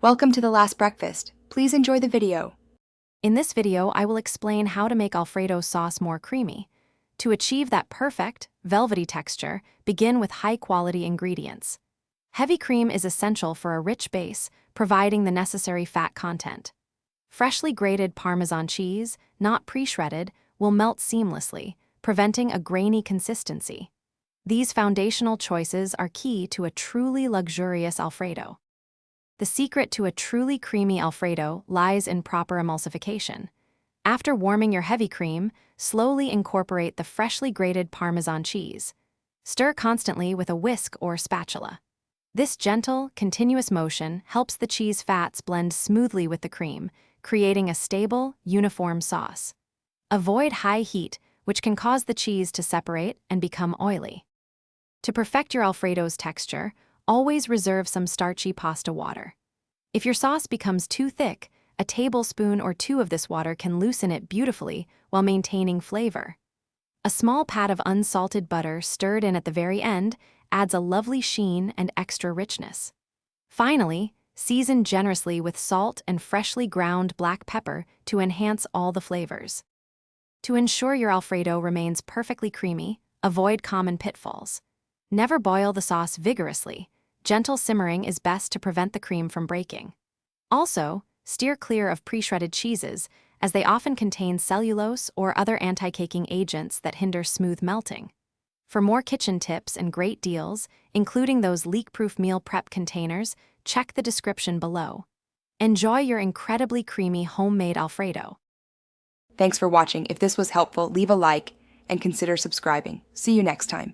Welcome to The Last Breakfast. Please enjoy the video. In this video, I will explain how to make Alfredo sauce more creamy. To achieve that perfect, velvety texture, begin with high-quality ingredients. Heavy cream is essential for a rich base, providing the necessary fat content. Freshly grated Parmesan cheese, not pre-shredded, will melt seamlessly, preventing a grainy consistency. These foundational choices are key to a truly luxurious Alfredo. The secret to a truly creamy Alfredo lies in proper emulsification. After warming your heavy cream, slowly incorporate the freshly grated Parmesan cheese. Stir constantly with a whisk or spatula. This gentle, continuous motion helps the cheese fats blend smoothly with the cream, creating a stable, uniform sauce. Avoid high heat, which can cause the cheese to separate and become oily. To perfect your Alfredo's texture, always reserve some starchy pasta water. If your sauce becomes too thick, a tablespoon or two of this water can loosen it beautifully while maintaining flavor. A small pat of unsalted butter stirred in at the very end adds a lovely sheen and extra richness. Finally, season generously with salt and freshly ground black pepper to enhance all the flavors. To ensure your Alfredo remains perfectly creamy, avoid common pitfalls. Never boil the sauce vigorously. Gentle simmering is best to prevent the cream from breaking. Also, steer clear of pre-shredded cheeses, as they often contain cellulose or other anti-caking agents that hinder smooth melting. For more kitchen tips and great deals, including those leak-proof meal prep containers, check the description below. Enjoy your incredibly creamy homemade Alfredo. Thanks for watching. If this was helpful, leave a like and consider subscribing. See you next time.